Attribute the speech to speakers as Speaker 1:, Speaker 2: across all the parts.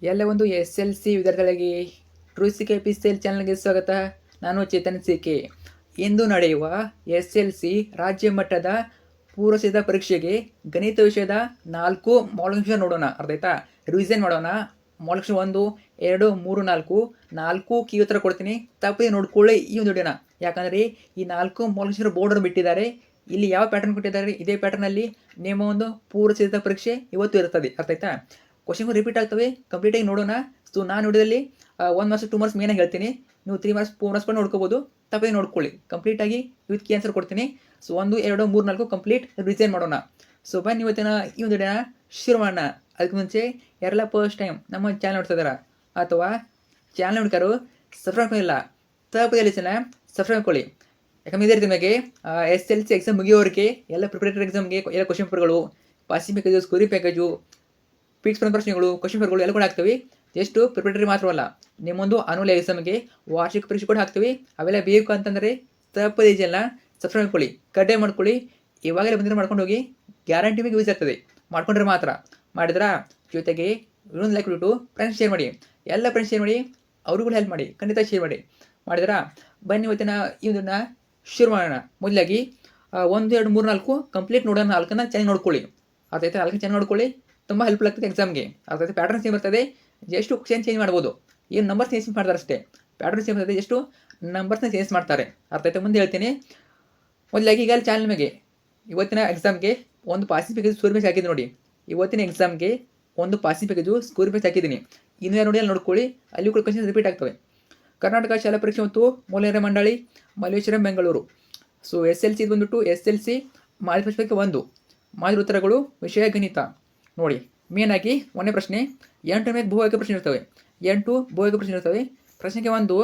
Speaker 1: ಎಲ್ಲ ಒಂದು SLC ವಿದ್ಯಾರ್ಥಿಗಳಿಗೆ ಟ್ರೂಸಿಕೆ ಪಿಸ್ಟೆಲ್ ಚಾನಲ್ಗೆ ಸ್ವಾಗತ. ನಾನು ಚೇತನ್ ಸಿಕೆ. ಇಂದು ನಡೆಯುವ SLC ರಾಜ್ಯ ಮಟ್ಟದ ಪೂರ್ವಸಿದ್ಧ ಪರೀಕ್ಷೆಗೆ ಗಣಿತ ವಿಷಯದ 4 ಮಾಡೆಲ್ ನೋಡೋಣ. ಅರ್ಥ ಆಯ್ತಾ? ರಿವಿಷನ್ ಮಾಡೋಣ. ಮಾಡೆಲ್ 1, 2, 3, 4 ಕೀ ಉತ್ತರ ಕೊಡ್ತೀನಿ. ತಪ್ಪದೆ ನೋಡ್ಕೊಳ್ಳಿ ಈ ಒಂದು ವಿಡಿಯೋನ. ಯಾಕಂದರೆ ಈ 4 ಮಾಡೆಲ್ ಬೋರ್ಡನ್ನು ಬಿಟ್ಟಿದ್ದಾರೆ. ಇಲ್ಲಿ ಯಾವ ಪ್ಯಾಟರ್ನ್ ಕೊಟ್ಟಿದ್ದಾರೆ, ಇದೇ ಪ್ಯಾಟರ್ನಲ್ಲಿ ನಿಮ್ಮ ಒಂದು ಪೂರ್ವಸಿದ್ಧ ಪರೀಕ್ಷೆ ಇವತ್ತು ಇರ್ತದೆ. ಅರ್ಥ ಆಯ್ತಾ? ಕ್ವಶನ್ ರಿಪೀಟ್ ಆಗ್ತವೆ, ಕಂಪ್ಲೀಟಾಗಿ ನೋಡೋಣ. ಸೊ ನಾನು ವಿಡಿಯೋದಲ್ಲಿ 1 ಮಾರ್ಕ್ಸ್ 2 ಮಾರ್ಕ್ಸ್ ಮೇನಾಗಿ ಹೇಳ್ತೀನಿ. ನೀವು 3 ಮಾರ್ಕ್ಸ್ 4 ಮಾರ್ಕ್ಸ್ ನೋಡ್ಕೋಬೋದು. ತಪ್ಪದೆ ನೋಡ್ಕೊಳ್ಳಿ. ಕಂಪ್ಲೀಟಾಗಿ ವಿತ್ ಕೀ ಆನ್ಸರ್ ಕೊಡ್ತೀನಿ. ಸೊ 1, 2, 3, 4 ಕಂಪ್ಲೀಟ್ ರಿವಿಷನ್ ಮಾಡೋಣ. ಸೊ ಬನ್ನಿ ಇವತ್ತಿನ ಈ ಒಂದು ವಿಡಿಯೋನ ಶುರು ಮಾಡೋಣ. ಅದಕ್ಕೆ ಮುಂಚೆ ಯಾರೆಲ್ಲ ಫಸ್ಟ್ ಟೈಮ್ ನಮ್ಮ ಚಾನಲ್ ನೋಡ್ತಾ ಇದ್ದಾರಾ ಅಥವಾ ಚಾನಲ್ ನೋಡ್ಕಾರು ಸಬ್ಸ್ಕ್ರೈಬ್ ಮಾಡಿಲ್ಲ, ತಪ್ಪದೆ ಸಬ್ಸ್ಕ್ರೈಬ್ ಮಾಡ್ಕೊಳ್ಳಿ. ಯಾಕಂದ್ರೆ ಇದೇ ರೀತಿ ನಿಮಗೆ SLC ಎಕ್ಸಾಮ್ ಮುಗಿಯೋರಿಗೆ ಎಲ್ಲ ಪ್ರಿಪರೇಟರಿ ಎಕ್ಸಾಮ್ಗೆ ಎಲ್ಲ ಕ್ವಶನ್ ಪೇಪರ್ಗಳು, passing package, scoring package, fix ಪ್ರಶ್ನೆಗಳು, ಕ್ವಶನ್ ಪೇಪರ್ಗಳು ಎಲ್ಲ ಕೂಡ ಹಾಕ್ತೀವಿ. ಎಷ್ಟು ಪ್ರಿಪರೇಟರಿ ಮಾತ್ರವಲ್ಲ, ನಿಮ್ಮೊಂದು ಅನುವಲ ಎಕ್ಸಾಮ್ಗೆ ವಾರ್ಷಿಕ ಪರೀಕ್ಷೆ ಕೂಡ ಹಾಕ್ತೀವಿ. ಅವೆಲ್ಲ ಬೇಕು ಅಂತಂದರೆ ತಪ್ಪದೇ ಇದೆಲ್ಲ ಸಬ್ಸ್ಕ್ರೈಬ್ ಮಾಡ್ಕೊಳ್ಳಿ, ಕಡ್ಡಾಯ ಮಾಡ್ಕೊಳ್ಳಿ. ಇವಾಗಲೇ ಬಂದರೆ ಮಾಡ್ಕೊಂಡು ಹೋಗಿ, ಗ್ಯಾರಂಟಿ ಮೇಲೆ ಯೂಸ್ ಆಗ್ತದೆ. ಮಾಡ್ಕೊಂಡ್ರೆ ಮಾತ್ರ. ಮಾಡಿದ್ರಾ ಜೊತೆಗೆ ಇನ್ನೊಂದು ಲೈಕ್ ಬಿಟ್ಟು ಫ್ರೆಂಡ್ಸ್ ಶೇರ್ ಮಾಡಿ, ಎಲ್ಲ ಫ್ರೆಂಡ್ಸ್ ಶೇರ್ ಮಾಡಿ, ಅವ್ರಿಗೂ ಹೆಲ್ಪ್ ಮಾಡಿ, ಖಂಡಿತ ಶೇರ್ ಮಾಡಿ. ಮಾಡಿದ್ರಾ ಬನ್ನಿ ಇವತ್ತಿನ ಇದನ್ನು ಶುರು ಮಾಡೋಣ. ಮೊದಲಾಗಿ 1, 2, 3, 4 ಕಂಪ್ಲೀಟ್ ನೋಡೋಣ. 4ನ್ನ ಚೆನ್ನಾಗಿ ನೋಡ್ಕೊಳ್ಳಿ. ಅರ್ಥಾಯ್ತು? 4 ಚೆನ್ನಾಗಿ ನೋಡ್ಕೊಳ್ಳಿ, ತುಂಬ ಹೆಲ್ಪ್ಫುಲ್ ಆಗ್ತದೆ ಎಕ್ಸಾಮ್ಗೆ. ಅರ್ಥಾಯ್ತು? ಪ್ಯಾಟರ್ನ್ ಸೇಮ್ ಬರ್ತದೆ, ಎಷ್ಟು ಚೇಂಜ್ ಮಾಡ್ಬೋದು. ಏನು ನಂಬರ್ಸ್ ಚೇಂಜ್ ಮಾಡ್ತಾರೆ ಅಷ್ಟೇ. ಪ್ಯಾಟರ್ನ್ ಸೇಮ್ ಬರ್ತದೆ, ಎಷ್ಟು ನಂಬರ್ಸ್ನ ಚೇಂಜ್ ಮಾಡ್ತಾರೆ. ಅರ್ಥಾಯ್ತು? ಮುಂದೆ ಹೇಳ್ತೀನಿ. ಮೊದಲಾಗಿ ಈಗ ಚಾನಲ್ ಮೇಲೆ ಇವತ್ತಿನ ಎಕ್ಸಾಮ್ಗೆ ಒಂದು ಪಾಸಿಂಗ್ ಪ್ಯಾಕೇಜ್ ಸ್ಕೋರ್ ಬೇಸ್ ಹಾಕಿದ್ದೀನಿ ನೋಡಿ. ಇವತ್ತಿನ ಎಕ್ಸಾಮ್ಗೆ ಒಂದು ಪಾಸಿಂಗ್ ಪ್ಯಾಕೇಜು ಸ್ಕೋರ್ ಬೇಸ್ ಹಾಕಿದ್ದೀನಿ. ಇನ್ನೂ ಯಾರು ನೋಡಿ ಅಲ್ಲಿ ನೋಡ್ಕೊಳ್ಳಿ, ಅಲ್ಲಿ ಕೂಡ ಕ್ವಶನ್ ರಿಪೀಟ್ ಆಗ್ತವೆ. ಕರ್ನಾಟಕ ಶಾಲಾ ಪರೀಕ್ಷೆ ಮತ್ತು ಮೂಲನೇರ ಮಂಡಳಿ, ಮಲ್ಲೇಶ್ವರಂ, ಬೆಂಗಳೂರು. ಸೊ SLC ಇದು ಬಂದ್ಬಿಟ್ಟು SLC ಮಾದರಿ ಪ್ರಶ್ನೆಗೆ 1 ಮಾದರಿ ಉತ್ತರಗಳು ವಿಷಯ ಗಣಿತ ನೋಡಿ. ಮೇನಾಗಿ 1ನೇ ಪ್ರಶ್ನೆ 8 ಮೇಲೆ ಬಹುವಾಕ್ಯ ಪ್ರಶ್ನೆ ಇರ್ತವೆ. 8 ಬಹುವಾಕ್ಯ ಪ್ರಶ್ನೆ ಇರ್ತವೆ. ಪ್ರಶ್ನೆಗೆ 1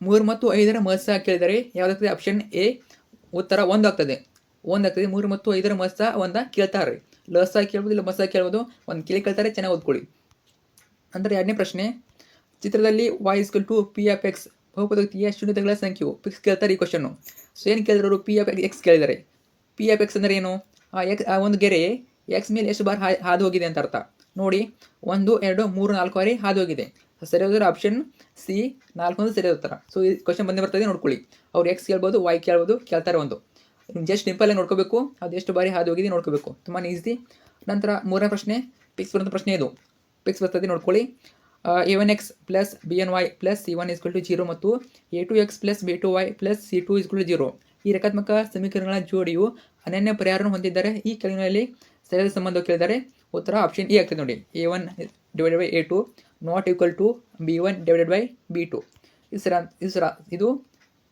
Speaker 1: 3 ಮತ್ತು 5ರ ಮಹಸ ಕೇಳಿದರೆ ಯಾವುದಾಗ್ತದೆ? ಆಪ್ಷನ್ ಎ ಉತ್ತರ 1 ಆಗ್ತದೆ. 3 ಮತ್ತು 5ರ ಮಹಸ 1 ಕೇಳ್ತಾರೆ. ಲಸ ಕೇಳ್ಬೋದು, ಇಲ್ಲ ಮಸ ಕೇಳ್ಬೋದು. 1 ಕೇಳ್ತಾರೆ, ಚೆನ್ನಾಗಿ ಓದ್ಕೊಳ್ಳಿ. ಅಂದರೆ 2ನೇ ಪ್ರಶ್ನೆ ಚಿತ್ರದಲ್ಲಿ y = P(x) ಬಹುಪದೋಕ್ತಿಯ ಶೂನ್ಯತೆಗಳ ಸಂಖ್ಯೆಯು ಫಿಕ್ಸ್ ಕೇಳ್ತಾರೆ ಈ ಕ್ವಶನ್ನು. ಸೊ ಏನು ಕೇಳಿದ್ರು? P(x) ಕೇಳಿದ್ದಾರೆ. P(x) ಅಂದರೆ ಏನು? ಆ ಒಂದು ಗೆರೆ ಎಕ್ಸ್ ಮೇಲೆ ಎಷ್ಟು ಬಾರಿ ಹಾದು ಹೋಗಿದೆ ಅಂತ ಅರ್ಥ. ನೋಡಿ 1, 2, 3, 4 ಬಾರಿ ಹಾದು ಹೋಗಿದೆ. ಸರಿಯಾದ ಉತ್ತರ ಆಪ್ಷನ್ ಸಿ, 4 ಸರಿಯಾದ ಉತ್ತರ. ಸೊ ಈ ಕ್ವಶನ್ ಬಂದೇ ಬರ್ತದೆ, ನೋಡ್ಕೊಳ್ಳಿ. ಅವ್ರು ಎಕ್ಸ್ ಕೇಳ್ಬೋದು, ವೈ ಕೇಳ್ಬೋದು, ಕೇಳ್ತಾರೆ. ಒಂದು ಜಸ್ಟ್ ಸಿಂಪಲ್ಲಾಗಿ ನೋಡ್ಕೋಬೇಕು, ಅದು ಎಷ್ಟು ಬಾರಿ ಹಾದು ಹೋಗಿದೆ ನೋಡ್ಕೋಬೇಕು. ತುಂಬಾ ಈಸಿ. ನಂತರ 3ನೇ ಪ್ರಶ್ನೆ ಫಿಕ್ಸ್ ಬರುವಂಥ ಪ್ರಶ್ನೆ ಇದು. ಫಿಕ್ಸ್ ಬರ್ತದೆ, ನೋಡ್ಕೊಳ್ಳಿ. A1x + B1y + C1 = 0 ಮತ್ತು A2x + B2y + C2 = 0 ಈ ರೇಖಾತ್ಮಕ ಸಮೀಕರಣಗಳ ಜೋಡಿಯು ಅನನ್ಯ ಪರಿಹಾರವನ್ನು ಹೊಂದಿದ್ದಾರೆ. ಈ ಕೆಳಗಿನಲ್ಲಿ ಸರಿಯಾದ ಸಂಬಂಧ ಕೇಳಿದರೆ ಉತ್ತರ ಆಪ್ಷನ್ ಎ ಆಗ್ತದೆ ನೋಡಿ. A1 / A2 not equal to B1 / B2. ಇದು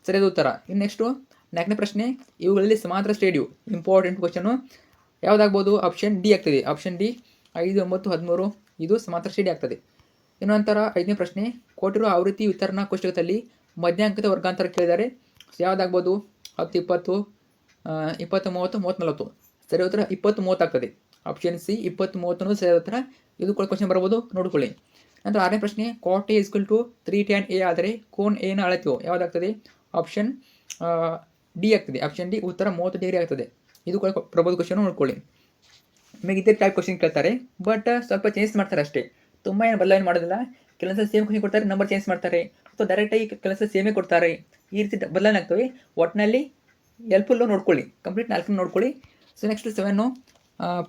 Speaker 1: ಸರಿಯಾದ ಉತ್ತರ. ಇನ್ನು ನೆಕ್ಸ್ಟು 4ನೇ ಪ್ರಶ್ನೆ ಇವುಗಳಲ್ಲಿ ಸಮಾಂತರ ಶ್ರೇಣಿಯು ಇಂಪಾರ್ಟೆಂಟ್ ಕ್ವಶನು ಯಾವುದಾಗ್ಬೋದು? ಆಪ್ಷನ್ ಡಿ ಆಗ್ತದೆ. ಆಪ್ಷನ್ ಡಿ 5, 9, 13 ಇದು ಸಮಾಂತರ ಶ್ರೇಣಿ ಆಗ್ತದೆ. ಇನ್ನು ನಂತರ 5ನೇ ಪ್ರಶ್ನೆ ಕೊಟ್ಟಿರುವ ಆವೃತ್ತಿ ವಿತರಣಾ ಕೋಷ್ಟಕದಲ್ಲಿ ಮಧ್ಯಾಂಕದ ವರ್ಗಾಂತರ ಕೇಳಿದ್ದಾರೆ. ಯಾವುದಾಗ್ಬೋದು? 10, 20, 20, 30, 30, 40 ಸರಿ ಉತ್ತರ 20, 30 ಆಗ್ತದೆ. ಆಪ್ಷನ್ ಸಿ 20, 30 ಸರಿಯಾದ ಉತ್ತರ. ಇದು ಕೂಡ ಕ್ವಶನ್ ಬರ್ಬೋದು, ನೋಡ್ಕೊಳ್ಳಿ. ನಂತರ 6ನೇ ಪ್ರಶ್ನೆ cot A = 3 tan A ಆದರೆ ಕೋನ್ ಎನ ಅಳತೆಯು ಯಾವುದಾಗ್ತದೆ? ಆಪ್ಷನ್ ಡಿ ಆಗ್ತದೆ. ಆಪ್ಷನ್ ಡಿ ಉತ್ತರ 30 ಡಿಗ್ರಿ ಆಗ್ತದೆ. ಇದು ಕೂಡ ಬರ್ಬೋದು, ಕ್ವಶನ್ ನೋಡ್ಕೊಳ್ಳಿ. ನಿಮಗೆ ಇದೇ ಟೈಪ್ ಕ್ವಶನ್ ಕೇಳ್ತಾರೆ, ಬಟ್ ಸ್ವಲ್ಪ ಚೇಂಜ್ ಮಾಡ್ತಾರೆ ಅಷ್ಟೇ. ತುಂಬ ಏನು ಬದಲಾವಣೆ ಮಾಡೋದಿಲ್ಲ. ಕೆಲಸ ಸೇಮ್ ಕ್ವಶನ್ ಕೊಡ್ತಾರೆ, ನಂಬರ್ ಚೇಂಜ್ ಮಾಡ್ತಾರೆ, ಅಥವಾ ಡೈರೆಕ್ಟಾಗಿ ಕೆಲಸ ಸೇಮೇ ಕೊಡ್ತಾರೆ. ಈ ರೀತಿ ಬದಲಾವಣೆ ಆಗ್ತವೆ. ಒಟ್ಟಿನಲ್ಲಿ ಹೆಲ್ಪ್ಫುಲ್ಲು ನೋಡ್ಕೊಳ್ಳಿ. ಕಂಪ್ಲೀಟ್ 4 ನೋಡ್ಕೊಳ್ಳಿ. ಸೊ ನೆಕ್ಸ್ಟ್ 7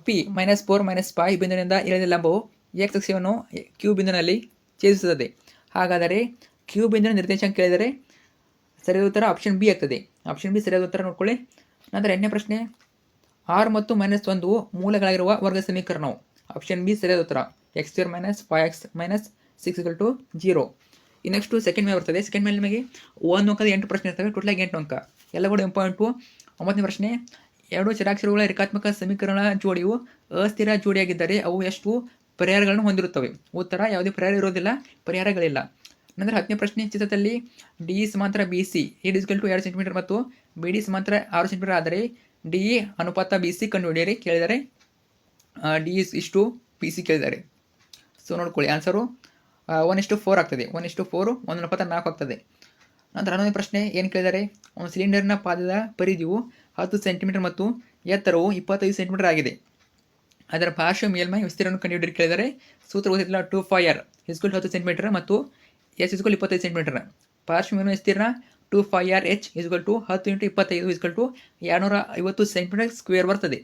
Speaker 1: P -4 -5 ಬಿಂದುವಿನಿಂದ ಇಳಿದ ಲಂಬವು X ಅಕ್ಷವನ್ನು Q ಬಿಂದುವಿನಲ್ಲಿ ಛೇದಿಸುತ್ತದೆ. ಹಾಗಾದರೆ Q ಬಿಂದುವಿನ ನಿರ್ದೇಶಾಂಕ ಕೇಳಿದರೆ ಸರಿಯಾದ ಉತ್ತರ ಆಪ್ಷನ್ ಬಿ ಆಗ್ತದೆ. ಆಪ್ಷನ್ ಬಿ ಸರಿಯಾದ ಉತ್ತರ, ನೋಡ್ಕೊಳ್ಳಿ. ನಂತರ 8ನೇ ಪ್ರಶ್ನೆ 6 ಮತ್ತು -1 ಮೂಲಗಳಾಗಿರುವ ವರ್ಗ ಸಮೀಕರಣವು ಆಪ್ಷನ್ ಬಿ ಸರಿಯಾದ ಉತ್ತರ. x² - 5x - 6 = 0. ಈ ನೆಕ್ಸ್ಟು ಸೆಕೆಂಡ್ ಮೇಲೆ ಬರ್ತದೆ. ಸೆಕೆಂಡ್ ಮೇಲೆ ನಿಮಗೆ 1 ಅಂಕದ 8 ಪ್ರಶ್ನೆ ಇರ್ತವೆ. ಟೋಟಲಾಗಿ 8 ಅಂಕ, ಎಲ್ಲ ಕೂಡ ಇಂಪಾರ್ಟೆಂಟು. 9ನೇ ಪ್ರಶ್ನೆ 2 ಚರಾಕ್ಷರಗಳ ರೇಖಾತ್ಮಕ ಸಮೀಕರಣ ಜೋಡಿಯು ಅಸ್ಥಿರ ಜೋಡಿಯಾಗಿದ್ದರೆ ಅವು ಎಷ್ಟು ಪರಿಹಾರಗಳನ್ನು ಹೊಂದಿರುತ್ತವೆ? ಉತ್ತರ ಯಾವುದೇ ಪರಿಹಾರ ಇರೋದಿಲ್ಲ, ಪರಿಹಾರಗಳಿಲ್ಲ. ನಂತರ 10ನೇ ಪ್ರಶ್ನೆ ಚಿತ್ರದಲ್ಲಿ ಡಿ ಸಮಾಂತರ BC AD = 2 ಸೆಂಟಿಮೀಟರ್ ಮತ್ತು BD ಸಮಾಂತರ 6 ಸೆಂಟಿಮೀಟರ್ ಆದರೆ DE ಅನುಪಾತ BC ಕಂಡುಹಿಡಿಯಿರಿ ಕೇಳಿದರೆ DE ಇಷ್ಟು BC ಕೇಳಿದ್ದಾರೆ. ಸೊ ನೋಡ್ಕೊಳ್ಳಿ, ಆನ್ಸರು 1:4 ಆಗ್ತದೆ. 1:4 1:4 ಆಗ್ತದೆ. ನಂತರ 11ನೇ ಪ್ರಶ್ನೆ ಏನು ಕೇಳಿದ್ದಾರೆ? ಒಂದು ಸಿಲಿಂಡರ್ನ ಪಾದದ ಪರಿಧಿಯು 10 ಸೆಂಟಿಮೀಟರ್ ಮತ್ತು ಎತ್ತರವು 25 ಸೆಂಟಿಮೀಟರ್ ಆಗಿದೆ. ಅದರ ಪಾರ್ಶ್ವ ಮೇಲ್ಮೈ ವಿಸ್ತೀರ್ಣವನ್ನು ಕಂಡುಹಿಡಿದು ಕೇಳಿದರೆ ಸೂತ್ರ ಗೊತ್ತಿಲ್ಲ 2πr ಇಸ್ಕಲ್ 10 ಸೆಂಟಿಮೀಟರ್ ಮತ್ತು ಎಸ್ ಇಸ್ಕಲ್ 25 ಸೆಂಟಿಮೀಟರ್. ಪಾರ್ಶ್ವ ಮೇಲ್ಮೈ ವಿಸ್ತೀರ್ಣ 2πr h equal to 10 × 25 equal to 250 centimetre square ಬರ್ತದೆ.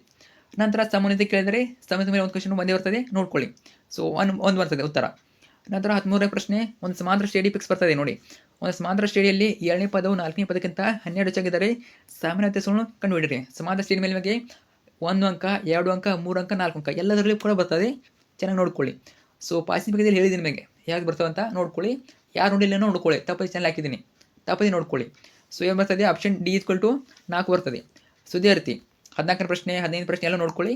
Speaker 1: ನಂತರ ಸಮನ್ವಯತೆ ಕೇಳಿದರೆ ಸಮನ್ವಯದ ಮೇಲೆ ಒಂದು ಕ್ವಶನ್ ಒಂದೇ ಬರ್ತದೆ ನೋಡ್ಕೊಳ್ಳಿ. ಸೊ ಒಂದು ಬರ್ತದೆ ಉತ್ತರ. ನಂತರ 13ನೇ ಪ್ರಶ್ನೆ, ಒಂದು ಸಮಾಂತರ ಶ್ರೇಣಿ ಫಿಕ್ಸ್ ಬರ್ತದೆ ನೋಡಿ. ಒಂದು ಸಮಾಂತರ ಶ್ರೇಣಿಯಲ್ಲಿ 7ನೇ ಪದವು 4ನೇ ಪದಕ್ಕಿಂತ 12 ಹೆಚ್ಚಾಗಿದ್ದರೆ ಸಾಮಾನ್ಯ ವ್ಯತ್ಯಾಸವನ್ನು ಕಂಡುಹಿಡಿಯಿರಿ. ಸಮಾಂತರ ಶ್ರೇಣಿ ಮೇಲೆ ನಿಮಗೆ 1 ಅಂಕ, 2 ಅಂಕ, 3 ಅಂಕ, 4 ಅಂಕ ಎಲ್ಲದರಲ್ಲೂ ಕೂಡ ಬರ್ತದೆ, ಚೆನ್ನಾಗಿ ನೋಡ್ಕೊಳ್ಳಿ. ಸೊ ಪಾಸಿಂಗ್ ಬಗ್ಗೆ ಹೇಳಿದ್ದೀನಿ ನಿಮಗೆ ಯಾವ್ದು ಬರ್ತವೆ ಅಂತ ನೋಡ್ಕೊಳ್ಳಿ. ಯಾರು ನೋಡಿಲ್ಲ ನೋಡ್ಕೊಳ್ಳಿ, ತಪ್ಪದಿ ಚಾನಲ್ ಹಾಕಿದ್ದೀನಿ, ತಪ್ಪದಿ ನೋಡ್ಕೊಳ್ಳಿ. ಸೊ ಏನು ಬರ್ತದೆ, ಆಪ್ಷನ್ ಡಿ = 4 ಬರ್ತದೆ. ಸೊ ಇದೇ ರೀತಿ 14ನೇ ಪ್ರಶ್ನೆ 15ನೇ ಪ್ರಶ್ನೆ ಎಲ್ಲ ನೋಡ್ಕೊಳ್ಳಿ.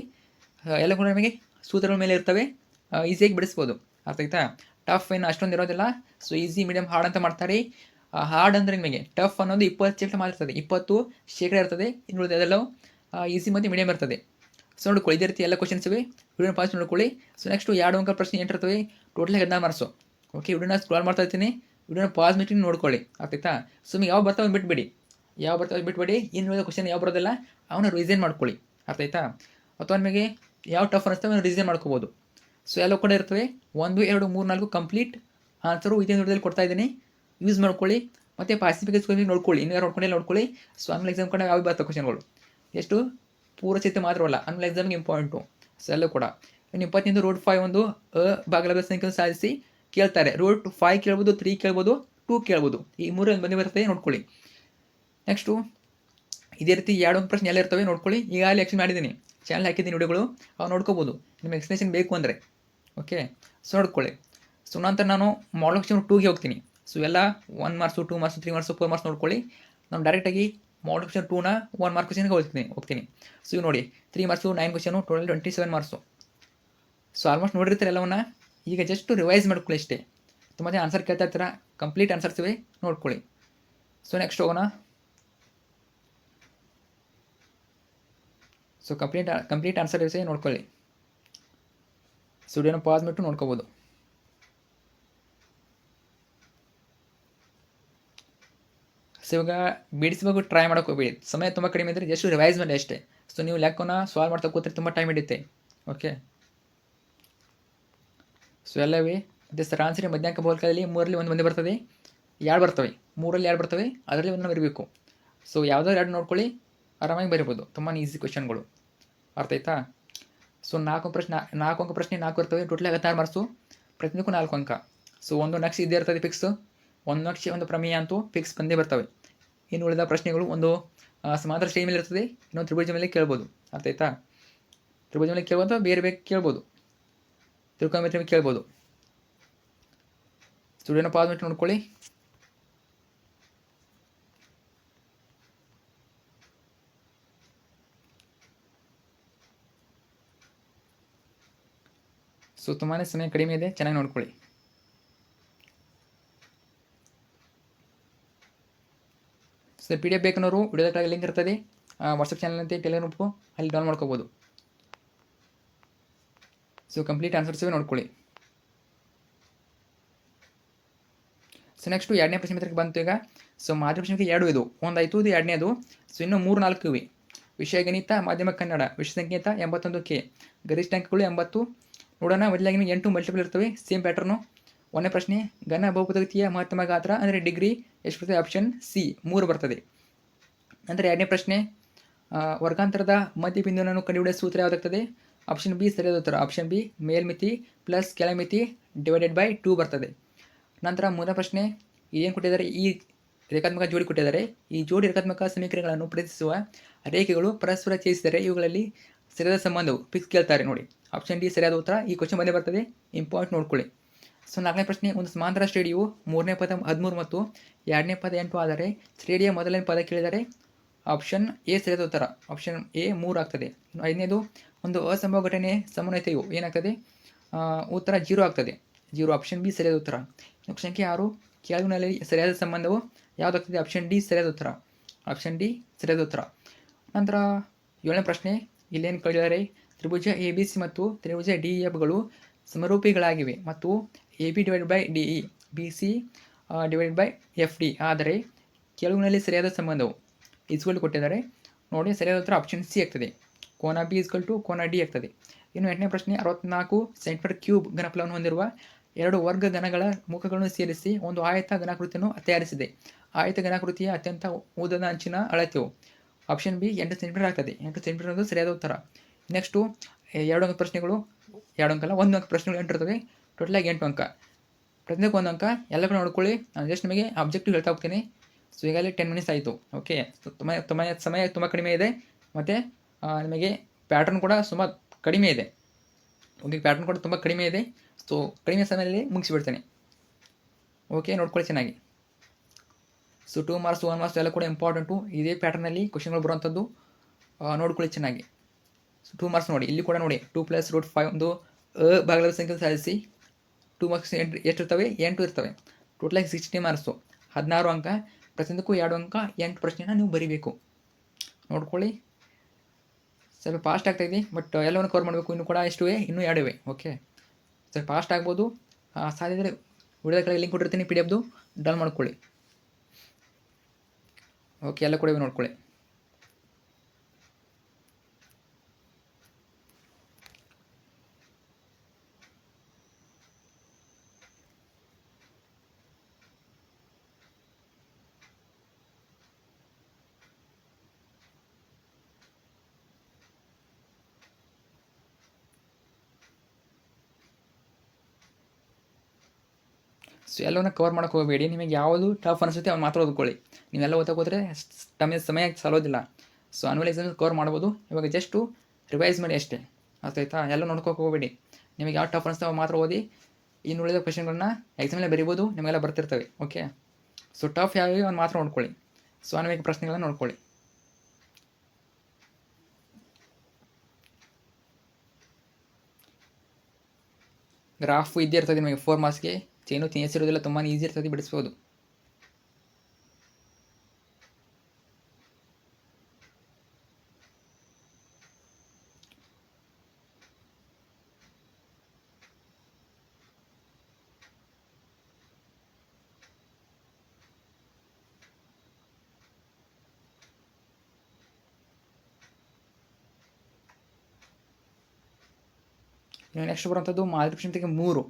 Speaker 1: ಎಲ್ಲ ಕೂಡ ನಿಮಗೆ ಸೂತ್ರಗಳ ಮೇಲೆ ಇರ್ತವೆ, ಈಸಿಯಾಗಿ ಬಿಡಿಸ್ಬೋದು. ಅರ್ಥ ಆಯ್ತಾ? ಟಫ್ ಏನು ಅಷ್ಟೊಂದು ಇರೋದಿಲ್ಲ. ಸೊ ಈಸಿ, ಮೀಡಿಯಮ್, ಹಾರ್ಡ್ ಅಂತ ಮಾಡ್ತಾರೆ. ಹಾರ್ಡ್ ಅಂದರೆ ನಿಮಗೆ ಟಫ್ ಅನ್ನೋದು 20% ಮಾತ್ರ ಇರ್ತದೆ, 20% ಇರ್ತದೆ. ಇನ್ನು ಉಳಿದೆಲ್ಲವೂ ಈಸಿ ಮತ್ತು ಮೀಡಿಯಮ್ ಇರ್ತದೆ. ಸೊ ನೋಡ್ಕೊಳ್ಳಿ, ಇದೇ ರೀತಿ ಎಲ್ಲ ಕ್ವಶನ್ಸ್ ಇವೆ. ವಿಡಿಯೋನ ಪಾಸ್ ನೋಡ್ಕೊಳ್ಳಿ. ಸೊ ನೆಕ್ಸ್ಟ್ 2 ಅಂಕ ಪ್ರಶ್ನೆ ಏನಿರ್ತವೆ, ಟೋಟಲ್ 14 ಮಾರ್ಕ್ಸು. ಓಕೆ, ವಿಡಿಯೋನ ಸ್ಕ್ರಾಲ್ ಮಾಡ್ತಾ ಇರ್ತೀನಿ, ವಿಡಿಯೋನ ಪಾಸ್ ಮಾಡಿ ನೋಡ್ಕೊಳ್ಳಿ. ಆಗ್ತಾಯ್ತಾ? ಸೊ ನಿಮಗೆ ಯಾವ ಬರ್ತಾವೆ ಬಿಟ್ಬಿಡಿ, ಇನ್ನು ಉಳಿದ ಕ್ವಶನ್ ಯಾವ ಬರೋದಿಲ್ಲ ಅವನ್ನ ರಿವಿಷನ್ ಮಾಡ್ಕೊಳ್ಳಿ. ಅರ್ಥ ಆಯ್ತಾ? ಅಥವಾ ನಿಮಗೆ ಯಾವ ಟಫ್ ಅನ್ನಿಸ್ತವೆ ಅವನ್ನ ರಿವಿಷನ್ ಮಾಡ್ಕೋಬೋದು. ಸೊ ಎಲ್ಲ ಕೂಡ ಇರ್ತವೆ, 1, 2, 3, 4 ಕಂಪ್ಲೀಟ್ ಆನ್ಸರು ಇದೇ ವಿಡಿಯೋದಲ್ಲಿ ಕೊಡ್ತಾ ಇದ್ದೀನಿ, ಯೂಸ್ ಮಾಡ್ಕೊಳ್ಳಿ. ಮತ್ತು ಪಾಸಿಫಿಕ್ ನೋಡ್ಕೊಳ್ಳಿ, ಇನ್ನೂ ನೋಡ್ಕೊಳ್ಳಿ. ಸೊ ಆನ್ಲೈನ್ ಎಕ್ಸಾಮ್ ಕೂಡ ಯಾವ ಬರ್ತವೆ ಕ್ವಶನ್ಗಳು, ಎಷ್ಟು ಪೂರ್ವಸಿದ್ಧ ಮಾತ್ರವಲ್ಲ, ಆನ್ಲೈನ್ ಎಕ್ಸಾಮ್ಗೆ ಇಂಪಾರ್ಟೆಂಟು. ಸೊ ಎಲ್ಲ ಕೂಡ ಇನ್ನು 25 ರೂಟ್ 5 ಒಂದು ಭಾಗಲಬ್ಧ ಸಂಖ್ಯೆಯನ್ನು ಸಾಧಿಸಿ ಕೇಳ್ತಾರೆ. ರೂಟ್ 5 ಕೇಳ್ಬೋದು, 3 ಕೇಳ್ಬೋದು, 2 ಕೇಳ್ಬೋದು, ಈ 3 ಬಂದೇ ಬರ್ತದೆ ನೋಡ್ಕೊಳ್ಳಿ. ನೆಕ್ಸ್ಟು ಇದೇ ರೀತಿ 2 ಪ್ರಶ್ನೆ ಎಲ್ಲ ಇರ್ತವೆ ನೋಡ್ಕೊಳ್ಳಿ. ಈಗಾಗಲೇ ಎಕ್ಸ್ಪ್ಲೇನ್ ಮಾಡಿದ್ದೀನಿ, ಚಾನಲ್ ಹಾಕಿದ್ದೀನಿ ವಿಡಿಯೋಗಳು, ಅವು ನೋಡ್ಕೋಬೋದು ನಿಮಗೆ ಎಕ್ಸ್ಪ್ಲೇಷನ್ ಬೇಕು ಅಂದರೆ. ಓಕೆ, ಸೊ ನೋಡ್ಕೊಳ್ಳಿ. ಸೊ ನಂತರ ನಾನು ಮಾಡಲ್ ಕ್ವಶನ್ 2ಗೆ ಹೋಗ್ತೀನಿ. ಸೊ ಎಲ್ಲ 1 ಮಾರ್ಕ್ಸು, 2 ಮಾರ್ಕ್ಸು, 3 ಮಾರ್ಕ್ಸು, 4 ಮಾರ್ಕ್ಸ್ ನೋಡ್ಕೊಳ್ಳಿ. ನಾನು ಡೈರೆಕ್ಟಾಗಿ ಮಾಡಲ್ ಕ್ವಶನ್ 2ನ 1 ಮಾರ್ಕ್ ಕ್ವಶನ್ಗೆ ಹೋಗ್ತೀನಿ. ಸೊ ಇವು ನೋಡಿ 3 marks, 9 question, total 27 marks. So almost ನೋಡಿರ್ತಾರೆ ಎಲ್ಲವನ್ನ, ಈಗ ಜಸ್ಟ್ ರಿವೈಸ್ ಮಾಡ್ಕೊಳ್ಳಿ ಅಷ್ಟೇ. ತುಂಬ ಜನ ಆನ್ಸರ್ ಕೇಳ್ತಾ ಇರ್ತೀರ, ಕಂಪ್ಲೀಟ್ ಆನ್ಸರ್ಸ್ ಇವೆ ನೋಡ್ಕೊಳ್ಳಿ. ಸೊ ನೆಕ್ಸ್ಟ್ ಹೋಗೋಣ. ಸೊ ಕಂಪ್ಲೀಟ್ ಆನ್ಸರ್ ಇವೆ ನೋಡ್ಕೊಳ್ಳಿ. ಸೊ ವಿಡಿಯೋನ ಪಾಸ್ ಬಿಟ್ಟು ನೋಡ್ಕೋಬೋದು. ಸೊ ಇವಾಗ ಬಿಡಿಸುವಾಗ ಟ್ರೈ ಮಾಡೋಕೆ ಹೋಗ್ಬೇಡಿ, ಸಮಯ ತುಂಬ ಕಡಿಮೆ ಇದ್ದರೆ ಜಸ್ಟ್ ರಿವೈಸ್ ಮಾಡಿ ಅಷ್ಟೇ. ಸೊ ನೀವು ಲೆಕ್ಕನ ಸಾಲ್ವ್ ಮಾಡ್ತಾ ಕೂತ್ರೆ ತುಂಬ ಟೈಮ್ ಹಿಡಿಯುತ್ತೆ. ಓಕೆ, ಸೊ ಎಲ್ಲವೇ ಮತ್ತು ಸರಾಸರಿ ಮಧ್ಯಾಂಕ ಬಹುಲಕದಲ್ಲಿ 3ರಲ್ಲಿ 1 ಬಂದೇ ಬರ್ತದೆ, 2 ಬರ್ತವೆ, 3ರಲ್ಲಿ 2 ಬರ್ತವೆ, ಅದರಲ್ಲಿ 1 ಬರಬೇಕು. ಸೊ ಯಾವುದಾದ್ರು 2 ನೋಡ್ಕೊಳ್ಳಿ, ಆರಾಮಾಗಿ ಬರಿಬೋದು, ತುಂಬಾ ಈಸಿ ಕ್ವಶನ್ಗಳು. ಅರ್ಥ ಆಯ್ತಾ? ಸೊ 4 ಅಂಕ ಪ್ರಶ್ನೆ 4 ಇರ್ತವೆ, ಟೋಟಲ್ 16 ಮಾರ್ಕ್ಸು, ಪ್ರತಿಯೊಂದಕ್ಕೂ 4 ಅಂಕ. ಸೊ ಒಂದು ನಕ್ಷೆ ಇದ್ದೇ ಇರ್ತದೆ ಫಿಕ್ಸ್, ಒಂದು ನಕ್ಷೆ ಒಂದು ಪ್ರಮೇಯ ಅಂತೂ ಫಿಕ್ಸ್ ಬಂದೇ ಬರ್ತವೆ. ಇನ್ನು ಉಳಿದ ಪ್ರಶ್ನೆಗಳು ಒಂದು ಸಮಾಂತರ ಶ್ರೇಣಿ ಮೇಲೆ ಇರ್ತದೆ, ಇನ್ನೊಂದು ತ್ರಿಭುಜ ಮೇಲೆ ಕೇಳ್ಬೋದು. ಅರ್ಥ ಆಯ್ತಾ? ತ್ರಿಭುಜ ಮೇಲೆ ಕೇಳ್ಬೋದು, ಬೇರೆ ಕೇಳ್ಬೋದು, ತ್ರಿಕೋನಮಿತಿ ಕೇಳ್ಬೋದು. ಸ್ಟುಡಿಯೋನ ಪಾಸ್ ಮಾಡಿ ನೋಡ್ಕೊಳ್ಳಿ. ಸೊ ತುಂಬಾ ಸಮಯ ಕಡಿಮೆ ಇದೆ, ಚೆನ್ನಾಗಿ ನೋಡ್ಕೊಳ್ಳಿ. ಸೊ PDF ಬೇಕನ್ನೋರು ವಿಡಿಯೋದ ಕೆಳಗೆ ಲಿಂಕ್ ಇರ್ತದೆ, ವಾಟ್ಸಪ್ ಚಾನಲ್ ಅಂತ ಟೆಲಿಗ್ರಾಮ್ ಗ್ರೂಪು, ಅಲ್ಲಿ ಡೌನ್ ಮಾಡ್ಕೋಬೋದು. ಸೊ ಕಂಪ್ಲೀಟ್ ಆನ್ಸರ್ಸ್ ನೋಡ್ಕೊಳ್ಳಿ. ಸೊ ನೆಕ್ಸ್ಟು 2ನೇ ಪ್ರಶ್ನೆ ಮಿತ್ರಕ್ಕೆ ಬಂತು ಈಗ. ಸೊ ಮಾಧ್ಯಮ ಪ್ರಶ್ನೆಗೆ 2 ಇದು, ಒಂದಾಯಿತು, ಇದು 2ನೇದು. ಸೊ ಇನ್ನು 3, 4 ಇವೆ. ವಿಷಯ ಗಣಿತ, ಮಾಧ್ಯಮ ಕನ್ನಡ, ವಿಷಯ ಸಂಕೇತ 81K, ಗರಿಷ್ಠ ಅಂಕಗಳು 80. ನೋಡೋಣ, ಮೊದಲಾಗಿ 8 ಮಲ್ಟಿಪಲ್ ಇರ್ತವೆ, ಸೇಮ್ ಪ್ಯಾಟರ್ನು. 1ನೇ ಪ್ರಶ್ನೆ, ಘನ ಬಹುಪದೋಕ್ತಿಯ ಮಹತ್ತಮ ಗಾತ್ರ ಅಂದರೆ ಡಿಗ್ರಿ ಎಷ್ಟು ಬರ್ತದೆ? ಆಪ್ಷನ್ ಸಿ 3 ಬರ್ತದೆ. ನಂತರ 2ನೇ ಪ್ರಶ್ನೆ, ವರ್ಗಾಂತರದ ಮಧ್ಯ ಬಿಂದುವನ್ನು ಕಂಡುಹಿಡಿಯುವ ಸೂತ್ರ ಯಾವುದಾಗ್ತದೆ? ಆಪ್ಷನ್ ಬಿ ಸರಿಯಾದ ಉತ್ತರ. ಆಪ್ಷನ್ ಬಿ ಮೇಲ್ಮಿತಿ ಪ್ಲಸ್ ಕೆಳಮಿತಿ ಡಿವೈಡೆಡ್ ಬೈ 2 ಬರ್ತದೆ. ನಂತರ 3ನೇ ಪ್ರಶ್ನೆ, ಏನು ಕೊಟ್ಟಿದ್ದಾರೆ? ಈ ರೇಖಾತ್ಮಕ ಜೋಡಿ ಕೊಟ್ಟಿದ್ದಾರೆ. ಈ ಜೋಡಿ ರೇಖಾತ್ಮಕ ಸಮೀಕರಣಗಳನ್ನು ಪ್ರತಿನಿಧಿಸುವ ರೇಖೆಗಳು ಪರಸ್ಪರ ಛೇದಿಸಿದರೆ ಇವುಗಳಲ್ಲಿ ಸರಿಯಾದ ಸಂಬಂಧವು ಫಿಕ್ಸ್ ಕೇಳ್ತಾರೆ ನೋಡಿ. ಆಪ್ಷನ್ ಡಿ ಸರಿಯಾದ ಉತ್ತರ. ಈ ಕ್ವಶನ್ ಬಂದೇ ಬರ್ತದೆ, ಇಂಪಾರ್ಟೆಂಟ್ ನೋಡ್ಕೊಳ್ಳಿ. ಸೊ 4ನೇ ಪ್ರಶ್ನೆ, ಒಂದು ಸಮಾಂತರ ಶ್ರೇಣಿಯು 3ನೇ ಪದ 13 ಮತ್ತು 2ನೇ ಪದ 8 ಆದರೆ ಶ್ರೇಣಿಯ ಮೊದಲನೇ ಪದ ಕೇಳಿದರೆ ಆಪ್ಷನ್ ಎ ಸರಿಯಾದ ಉತ್ತರ. ಆಪ್ಷನ್ ಎ 3 ಆಗ್ತದೆ. 5ನೇದು, ಒಂದು ಅಸಂಭವ ಘಟನೆ ಸಮನ್ವಯತೆಯು ಏನಾಗ್ತದೆ? ಉತ್ತರ 0 ಆಗ್ತದೆ, 0. ಆಪ್ಷನ್ ಬಿ ಸರಿಯಾದ ಉತ್ತರ. ಸಂಖ್ಯೆ 6, ಕೆಳಗಿನಲ್ಲಿ ಸರಿಯಾದ ಸಂಬಂಧವು ಯಾವುದಾಗ್ತದೆ? ಆಪ್ಷನ್ ಡಿ ಸರಿಯಾದ ಉತ್ತರ. ಆಪ್ಷನ್ ಡಿ ಸರಿಯಾದ ಉತ್ತರ. ನಂತರ 7ನೇ ಪ್ರಶ್ನೆ, ಇಲ್ಲೇನು ಕೇಳಿದರೆ? ತ್ರಿಭುಜ ABC ಮತ್ತು ತ್ರಿಭುಜ DEFಗಳು ಸಮರೂಪಿಗಳಾಗಿವೆ ಮತ್ತು AB divided by DE, BC divided by FD ಆದರೆ ಕೆಳಗಿನಲ್ಲಿ ಸರಿಯಾದ ಸಂಬಂಧವು ಇಸ್ಗಳು ಕೊಟ್ಟಿದ್ದಾರೆ ನೋಡಿ. ಸರಿಯಾದ ಉತ್ತರ ಆಪ್ಷನ್ ಸಿ ಆಗ್ತದೆ. ಕೋನ B = ಕೋನ D ಆಗ್ತದೆ. ಇನ್ನು 8ನೇ ಪ್ರಶ್ನೆ 64 ಸೆಂಟಿಮೀಟರ್ ಕ್ಯೂಬ್ ಘನಫಲವನ್ನು ಹೊಂದಿರುವ 2 ವರ್ಗ ಘನಗಳ ಮುಖಗಳನ್ನು ಸೇರಿಸಿ ಒಂದು ಆಯತ ಘನಾಕೃತಿಯನ್ನು ತಯಾರಿಸಿದೆ. ಆಯತ ಘನಾಕೃತಿಯ ಅತ್ಯಂತ ಉದ್ದದ ಅಂಚಿನ ಅಳತೆಯು ಆಪ್ಷನ್ ಬಿ 8 ಸೆಂಟಿಮೀಟರ್ ಆಗ್ತದೆ. 8 ಸೆಂಟಿಮೀಟರ್ ಒಂದು ಸರಿಯಾದ ಉತ್ತರ. ನೆಕ್ಸ್ಟು 2 ಅಂಕ ಪ್ರಶ್ನೆಗಳು, 2 ಅಂಕಲ್ಲ 1 ಅಂಕ ಪ್ರಶ್ನೆಗಳು 8 ಇರ್ತವೆ. ಟೋಟಲಾಗಿ 8 ಅಂಕ, ಪ್ರತಿಯೊಂದಕ್ಕೆ 1 ಅಂಕ. ಎಲ್ಲ ಕೂಡ ನೋಡ್ಕೊಳ್ಳಿ. ನಾನು ಜಸ್ಟ್ ನಿಮಗೆ ಆಬ್ಜೆಕ್ಟಿವ್ ಹೇಳ್ತಾ ಹೋಗ್ತೀನಿ. ಸೊ ಈಗಾಗಲೇ 10 ಮಿನಿಟ್ಸ್ ಆಯಿತು. ಓಕೆ, ಸಮಯ ತುಂಬ ಕಡಿಮೆ ಇದೆ ಮತ್ತು ನಿಮಗೆ ಪ್ಯಾಟರ್ನ್ ಕೂಡ ಸುಮಾರು ಕಡಿಮೆ ಇದೆ. ಓಕೆ, ಪ್ಯಾಟರ್ನ್ ಕೂಡ ತುಂಬ ಕಡಿಮೆ ಇದೆ. ಸೊ ಕಡಿಮೆ ಸಮಯದಲ್ಲಿ ಮುಗಿಸಿಬಿಡ್ತೇನೆ. ಓಕೆ, ನೋಡ್ಕೊಳ್ಳಿ ಚೆನ್ನಾಗಿ. ಸೊ 2 ಮಾರ್ಕ್ಸ್ 1 ಮಾರ್ಕ್ಸ್ ಎಲ್ಲ ಕೂಡ ಇಂಪಾರ್ಟೆಂಟು. ಇದೇ ಪ್ಯಾಟರ್ನಲ್ಲಿ ಕ್ವಶನ್ಗಳು ಬರುವಂಥದ್ದು, ನೋಡ್ಕೊಳ್ಳಿ ಚೆನ್ನಾಗಿ. ಸೊ 2 ಮಾರ್ಕ್ಸ್ ನೋಡಿ, ಇಲ್ಲಿ ಕೂಡ ನೋಡಿ 2 + √5 ಒಂದು ಭಾಗಲಬ್ಧ ಸಂಖ್ಯೆ ಸಾಧಿಸಿ. 2 ಮಾರ್ಕ್ಸ್ ಎಷ್ಟಿರ್ತವೆ? 8 ಇರ್ತವೆ. ಟೋಟಲಾಗಿ 60 ಮಾರ್ಕ್ಸು, 16 ಅಂಕ. ಪ್ರತಿಯೊಂದಕ್ಕೂ 2 ಅಂಕ, 8 ಪ್ರಶ್ನೆನ ನೀವು ಬರೀಬೇಕು. ನೋಡ್ಕೊಳ್ಳಿ, ಸ್ವಲ್ಪ ಫಾಸ್ಟ್ ಆಗ್ತಾಯಿದೆ, ಬಟ್ ಎಲ್ಲವನ್ನು ಕವರ್ ಮಾಡಬೇಕು. ಇನ್ನೂ ಕೂಡ ಎಷ್ಟು ಇವೆ? ಇನ್ನೂ 2 ಇವೆ. ಓಕೆ, ಸ್ವಲ್ಪ ಫಾಸ್ಟ್ ಆಗ್ಬೋದು. ಸಾಧ್ಯತೆ ವಿಡಿಯೋದ ಕೆಳಗೆ ಲಿಂಕ್ ಕೊಟ್ಟಿರ್ತೀನಿ, PDF ಡೌನ್ ಮಾಡ್ಕೊಳ್ಳಿ. ಓಕೆ, ಎಲ್ಲ ಕೂಡ ಇವೆ ನೋಡ್ಕೊಳ್ಳಿ. ಸೊ ಎಲ್ಲವನ್ನ ಕವರ್ ಮಾಡೋಕೆ ಹೋಗಬೇಡಿ. ನಿಮಗೆ ಯಾವುದು ಟಫ್ ಅನಿಸುತ್ತೆ ಅವ್ನು ಮಾತ್ರ ಓದ್ಕೊಳ್ಳಿ. ನೀವೆಲ್ಲ ಓದಕ್ಕೆ ಹೋದರೆ ಸಮಯ ಸಾಲೋದಿಲ್ಲ. ಸೊ ಆನ್ಯುವಲ್ ಎಕ್ಸಾಮ್ ಕವರ್ ಮಾಡ್ಬೋದು. ಇವಾಗ ಜಸ್ಟು ರಿವೈಸ್ ಮಾಡಿ ಅಷ್ಟೇ, ಅರ್ಥಾಯ್ತಾ? ಎಲ್ಲ ನೋಡ್ಕೋಕೆ ಹೋಗಬೇಡಿ. ನಿಮಗೆ ಯಾವ ಟಫ್ ಅನಿಸ್ತವೆ ಮಾತ್ರ ಓದಿ. ಇನ್ನು ಉಳಿದ ಕ್ವೆಶನ್ಗಳನ್ನ ಎಕ್ಸಾಮಲ್ಲೇ ಬರೀಬೋದು, ನಿಮಗೆಲ್ಲ ಬರ್ತಿರ್ತವೆ. ಓಕೆ, ಸೊ ಟಫ್ ಯಾವ್ಯಾವ ಅವ್ನು ಮಾತ್ರ ನೋಡ್ಕೊಳ್ಳಿ. ಸೊ ಅನ್ವೇಕ ಪ್ರಶ್ನೆಗಳನ್ನ ನೋಡ್ಕೊಳ್ಳಿ. ಗ್ರಾಫು ಇದ್ದೇ ಇರ್ತದೆ ನಿಮಗೆ 4 ಮಾರ್ಕ್ಸ್ಗೆ. ಚೇನು ಚೇಂಜಸ್ ಇರೋದಿಲ್ಲ, ತುಂಬಾ ಈಸಿ ಇರ್ತದೆ, ಬಿಡಿಸ್ಬೋದು. ನೆಕ್ಸ್ಟ್ ಬರುವಂಥದ್ದು ಮಾದರಿ ಪ್ರಶ್ನೆ 3.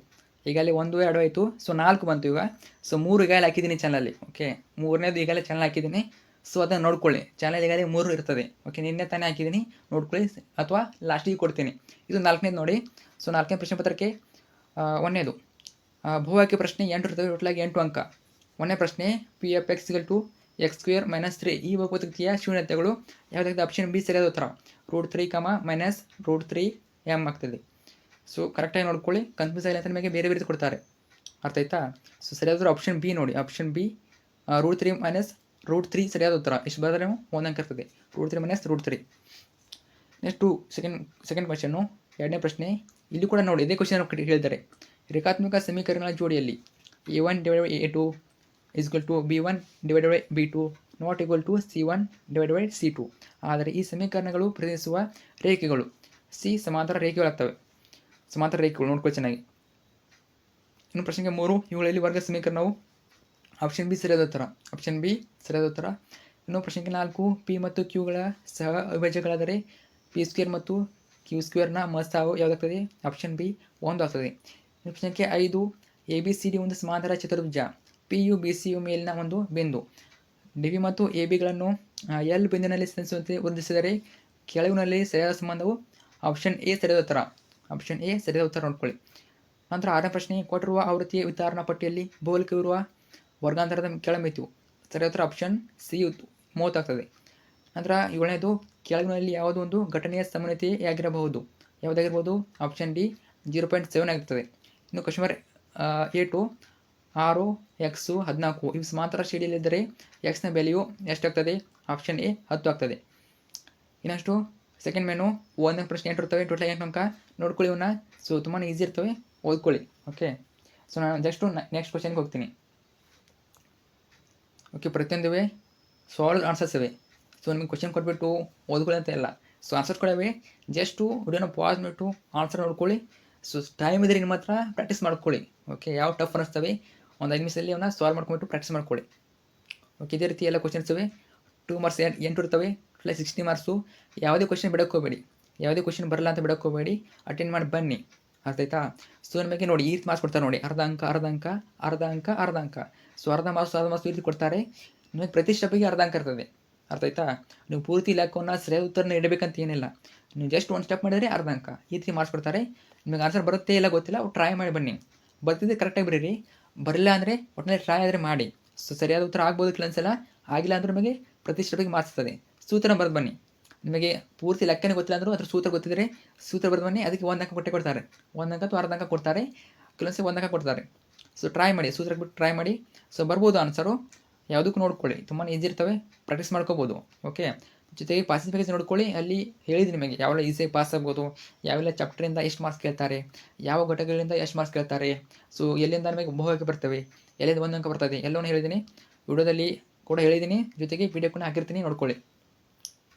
Speaker 1: ಈಗಾಗಲೇ 1 2 ಆಯಿತು. ಸೊ 4 ಬಂತು ಈಗ. ಸೊ 3 ಈಗಾಗಲೇ ಹಾಕಿದ್ದೀನಿ ಚಾನಲಲ್ಲಿ. ಓಕೆ, 3ನೇದು ಈಗಾಗಲೇ ಚಾನಲ್ ಹಾಕಿದ್ದೀನಿ. ಸೊ ಅದನ್ನು ನೋಡ್ಕೊಳ್ಳಿ. ಚಾನಲ್ ಈಗಾಗಲೇ 3 ಇರ್ತದೆ. ಓಕೆ, ನಿನ್ನೆ ತಾನೇ ಹಾಕಿದ್ದೀನಿ, ನೋಡ್ಕೊಳ್ಳಿ, ಅಥವಾ ಲಾಸ್ಟಿಗೆ ಕೊಡ್ತೀನಿ. ಇದು 4ನೇದು ನೋಡಿ. ಸೊ 4ನೇ ಪ್ರಶ್ನೆ ಪತ್ರಕ್ಕೆ 1ನೇದು ಬಹುವಾಕ್ಯ ಪ್ರಶ್ನೆ 8 ಇರ್ತವೆ. ಟೋಟಲಾಗಿ 8 ಅಂಕ. 1ನೇ ಪ್ರಶ್ನೆ P(x) = x² - 3. ಈ ಬಹುಪದೀಯ ಶೂನ್ಯತೆಗಳು ಯಾವುದಾಗಿದೆ? ಆಪ್ಷನ್ ಬಿ ಸರಿಯಾದ ಉತ್ತರ. √3, -√3m ಆಗ್ತದೆ. ಸೊ ಕರೆಕ್ಟಾಗಿ ನೋಡ್ಕೊಳ್ಳಿ, ಕನ್ಫ್ಯೂಸ್ ಆಗಿಲ್ಲ ಅಂತ ನಿಮಗೆ ಬೇರೆ ಬೇರೆ ಕೊಡ್ತಾರೆ, ಅರ್ಥ ಆಯ್ತಾ? ಸೊ ಸರಿಯಾದ ಆಪ್ಷನ್ ಬಿ ನೋಡಿ. ಆಪ್ಷನ್ ಬಿ √3 - √3 ಸರಿಯಾದ ಉತ್ತರ. ಇಷ್ಟು ಬರೆದ್ರೆ 1 ಅಂಕ ಇರ್ತದೆ. √3 - √3. ನೆಕ್ಸ್ಟು ಸೆಕೆಂಡ್ ಕ್ವಶನ್ನು, 2ನೇ ಪ್ರಶ್ನೆ. ಇಲ್ಲಿ ಕೂಡ ನೋಡಿ, ಇದೇ ಕ್ವಶನ್ ಹೇಳಿದ್ದಾರೆ. ರೇಖಾತ್ಮಕ ಸಮೀಕರಣಗಳ ಜೋಡಿಯಲ್ಲಿ a1/a2 = b1/b2 ≠ c1/c2. ಆದರೆ ಈ ಸಮೀಕರಣಗಳು ಪ್ರತಿನಿಧಿಸುವ ರೇಖೆಗಳು ಸಿ ಸಮಾಂತರ ರೇಖೆಗಳಾಗ್ತವೆ. ಸಮಾಂತರ ರೇಖೆಗಳು ನೋಡ್ಕೊಳ್ಳಿ ಚೆನ್ನಾಗಿ. ಇನ್ನು ಪ್ರಶ್ನೆಗೆ 3, ಇವುಗಳಲ್ಲಿ ವರ್ಗ ಸಮೀಕರಣವು ಆಪ್ಷನ್ ಬಿ ಸರಿಯಾದ ಉತ್ತರ. ಆಪ್ಷನ್ ಬಿ ಸರಿಯಾದ ಉತ್ತರ. ಇನ್ನು ಪ್ರಶ್ನೆಗೆ 4, ಪಿ ಮತ್ತು ಕ್ಯೂಗಳ ಸಹ ಅವಿಭಾಜ್ಯಗಳಾದರೆ p² ಮತ್ತು q² ಮೊತ್ತವು ಯಾವುದಾಗ್ತದೆ? ಆಪ್ಷನ್ ಬಿ 1 ಆಗ್ತದೆ. ಇನ್ನು ಪ್ರಶ್ನೆಗೆ 5, ABCD ಒಂದು ಸಮಾಂತರ ಚತುರ್ಭುಜ. PU BCU ಮೇಲಿನ ಒಂದು ಬಿಂದು. DB ಮತ್ತು AB L ಬಿಂದುವಿನಲ್ಲಿ ಸಂಧಿಸುವಂತೆ ವರ್ಧಿಸಿದರೆ ಕೆಳಗಿನಲ್ಲಿ ಸರಿಯಾದ ಸಂಬಂಧವು ಆಪ್ಷನ್ ಎ ಸರಿಯಾದ ಉತ್ತರ. ಆಪ್ಷನ್ ಎ ಸರಿಯಾದ ಉತ್ತರ ನೋಡ್ಕೊಳ್ಳಿ. ನಂತರ 6ನೇ ಪ್ರಶ್ನೆ, ಕೊಟ್ಟಿರುವ ಆವೃತ್ತಿಯ ವಿತರಣಾ ಪಟ್ಟಿಯಲ್ಲಿ ಬಹುಲಕವಿರುವ ವರ್ಗಾಂತರದ ಕೆಳಮಿತಿಯು ಸರಿಯಾದ ಉತ್ತರ. ಆಪ್ಷನ್ ಸಿ 30 ಆಗ್ತದೆ. ನಂತರ 7ನೇದು, ಕೆಳಗಿನಲ್ಲಿ ಯಾವುದೋ ಒಂದು ಘಟನೆಯ ಸಮನ್ವಯತೆಯಾಗಿರಬಹುದು. ಯಾವುದಾಗಿರ್ಬೋದು? ಆಪ್ಷನ್ ಡಿ 0.7 ಆಗಿರ್ತದೆ. ಇನ್ನು ಕ್ವಶನ್ A2, 6, x 14 ಇವು ಸಮಾಂತರ ಶ್ರೇಣಿಯಲ್ಲಿದ್ದರೆ ಎಕ್ಸ್ನ ಬೆಲೆಯು ಎಷ್ಟಾಗ್ತದೆ? ಆಪ್ಷನ್ ಎ 10 ಆಗ್ತದೆ. ಇನ್ನಷ್ಟು ಸೆಕೆಂಡ್ ಮೆನು 1ನೇ ಪ್ರಶ್ನೆ 8 ಇರ್ತವೆ. ಟೋಟಲ್ 8 ಅಂಕ. ನೋಡ್ಕೊಳ್ಳಿ ಇವನ್ನ. ಸೊ ತುಂಬಾ ಈಸಿ ಇರ್ತವೆ, ಓದ್ಕೊಳ್ಳಿ. ಓಕೆ, ಸೊ ನಾನು ಜಸ್ಟು ನೆಕ್ಸ್ಟ್ ಕ್ವಶನ್ಗೆ ಹೋಗ್ತೀನಿ. ಓಕೆ, ಪ್ರತಿಯೊಂದಿವೆ ಸಾಲ್ವ್ ಆನ್ಸರ್ಸ್ ಇವೆ. ಸೊ ನಿಮಗೆ ಕ್ವಶನ್ ಕೊಟ್ಬಿಟ್ಟು ಓದ್ಕೊಳ್ಳಿ ಅಂತ ಇಲ್ಲ. ಸೊ ಆನ್ಸರ್ಸ್ ಕೂಡ ಇವೆ. ಜಸ್ಟು ವಿಡಿಯೋನ ಪಾಸ್ ಮಾಡಿಬಿಟ್ಟು ಆನ್ಸರ್ ನೋಡ್ಕೊಳ್ಳಿ. ಸೊ ಟೈಮ್ ಇದ್ರೆ ನಿಮ್ಮ ಹತ್ರ ಪ್ರಾಕ್ಟೀಸ್ ಮಾಡ್ಕೊಳ್ಳಿ. ಓಕೆ, ಯಾವ ಟಫ್ ಅನ್ನಿಸ್ತವೆ ಒಂದು 5 ನಿಮಿಷದಲ್ಲಿ ಅವನ್ನ ಸಾಲ್ವ್ ಮಾಡ್ಕೊಂಬಿಟ್ಟು ಪ್ರಾಕ್ಟೀಸ್ ಮಾಡ್ಕೊಳ್ಳಿ. ಓಕೆ, ಇದೇ ರೀತಿ ಎಲ್ಲ ಕ್ವಶನ್ಸ್ ಇವೆ. 2 ಮಾರ್ಕ್ಸ್ 8 ಇರ್ತವೆ. 60 ಮಾರ್ಕ್ಸು. ಯಾವುದೇ ಕ್ವಶನ್ ಬಿಡೋಕ್ಕೆ ಹೋಗಬೇಡಿ. ಯಾವುದೇ ಕ್ವಶನ್ ಬರಲ್ಲ ಅಂತ ಬಿಡೋಕೆ ಹೋಗಬೇಡಿ, ಅಟೆಂಡ್ ಮಾಡಿ ಬನ್ನಿ. ಅರ್ಥ ಆಯ್ತಾ? ಸೊ ನಿಮಗೆ ನೋಡಿ ಈ ರೀತಿ ಮಾರ್ಕ್ಸ್ ಕೊಡ್ತಾರೆ ನೋಡಿ, ಅರ್ಧ ಅಂಕ ಅರ್ಧ ಅಂಕ ಅರ್ಧ ಅಂಕ ಅರ್ಧ ಅಂಕ. ಸೊ ಅರ್ಧ ಮಾರ್ಕ್ಸ್ ಈ ರೀತಿ ಕೊಡ್ತಾರೆ. ನಿಮಗೆ ಪ್ರತಿ ಸ್ಟೆಪ್ಪಿಗೆ ಅರ್ಧ ಅಂಕ ಇರ್ತದೆ. ಅರ್ಥ ಆಯ್ತಾ? ನೀವು ಪೂರ್ತಿ ಇಲಾಖೆಯನ್ನು ಸರಿಯಾದ ಉತ್ತರನ ಇಡಬೇಕಂತ ಏನಿಲ್ಲ, ನೀವು ಜಸ್ಟ್ ಒಂದು ಸ್ಟೆಪ್ ಮಾಡಿದರೆ ಅರ್ಧ ಅಂಕ ಈ ರೀತಿ ಮಾರ್ಕ್ಸ್ ಕೊಡ್ತಾರೆ. ನಿಮಗೆ ಆನ್ಸರ್ ಬರುತ್ತೆ ಇಲ್ಲ ಗೊತ್ತಿಲ್ಲ, ಟ್ರೈ ಮಾಡಿ ಬನ್ನಿ. ಬರ್ತಿದ್ದೆ ಕರೆಕ್ಟಾಗಿ ಬರೀರಿ, ಬರಲಿಲ್ಲ ಅಂದರೆ ಒಟ್ಟಿನಲ್ಲಿ ಟ್ರೈ ಆದರೆ ಮಾಡಿ. ಸೊ ಸರಿಯಾದ ಉತ್ತರ ಆಗ್ಬೋದು ಕೆಲವೊಂದ್ಸಲ, ಆಗಿಲ್ಲ ಅಂದ್ರೆ ನಿಮಗೆ ಪ್ರತಿ ಸ್ಟೆಪ್ಪಿಗೆ ಮಾರ್ಕ್ಸ್ ಇರ್ತದೆ. ಸೂತ್ರ ಬರೆದು ಬನ್ನಿ. ನಿಮಗೆ ಪೂರ್ತಿ ಲೆಕ್ಕನೇ ಗೊತ್ತಿಲ್ಲ ಅಂದರೂ ಅದ್ರ ಸೂತ್ರ ಗೊತ್ತಿದ್ದರೆ ಸೂತ್ರ ಬರೆದು ಬನ್ನಿ, ಅದಕ್ಕೆ ಒಂದು ಅಂಕ ಕೊಡ್ತಾರೆ, ಒಂದು ಅಂಕ ಅಥವಾ ಅರ್ಧ ಅಂಕ ಕೊಡ್ತಾರೆ, ಕೆಲವೊಂದ್ಸಲ ಒಂದು ಅಂಕ ಕೊಡ್ತಾರೆ. ಸೊ ಟ್ರೈ ಮಾಡಿ, ಸೂತ್ರ ಬಿಟ್ಟು ಟ್ರೈ ಮಾಡಿ. ಸೊ ಬರ್ಬೋದು ಆನ್ಸರು, ಯಾವುದಕ್ಕೂ ನೋಡ್ಕೊಳ್ಳಿ, ತುಂಬಾ ಈಸಿ ಇರ್ತವೆ, ಪ್ರಾಕ್ಟೀಸ್ ಮಾಡ್ಕೋಬೋದು. ಓಕೆ, ಜೊತೆಗೆ ಪಾಸಿಂಗ್ ಪ್ಯಾಕೇಜ್ ನೋಡ್ಕೊಳ್ಳಿ, ಅಲ್ಲಿ ಹೇಳಿದ್ದೀನಿ ನಿಮಗೆ ಯಾವೆಲ್ಲ ಈಸಿಯಾಗಿ ಪಾಸ್ ಆಗ್ಬೋದು, ಯಾವೆಲ್ಲ ಚಾಪ್ಟರಿಂದ ಎಷ್ಟು ಮಾರ್ಕ್ಸ್ ಕೇಳ್ತಾರೆ, ಯಾವ ಘಟಕಗಳಿಂದ ಎಷ್ಟು ಮಾರ್ಕ್ಸ್ ಕೇಳ್ತಾರೆ, ಸೊ ಎಲ್ಲಿಂದ ನಮಗೆ ಬಹುವಾಗಿ ಬರ್ತವೆ, ಎಲ್ಲಿಂದ ಒಂದು ಅಂಕ ಬರ್ತದೆ, ಎಲ್ಲವನ್ನೂ ಹೇಳಿದ್ದೀನಿ, ವಿಡಿಯೋದಲ್ಲಿ ಕೂಡ ಹೇಳಿದ್ದೀನಿ, ಜೊತೆಗೆ ಪಿ ಡಿ ಎಫ್ ಹಾಕಿರ್ತೀನಿ, ನೋಡ್ಕೊಳ್ಳಿ.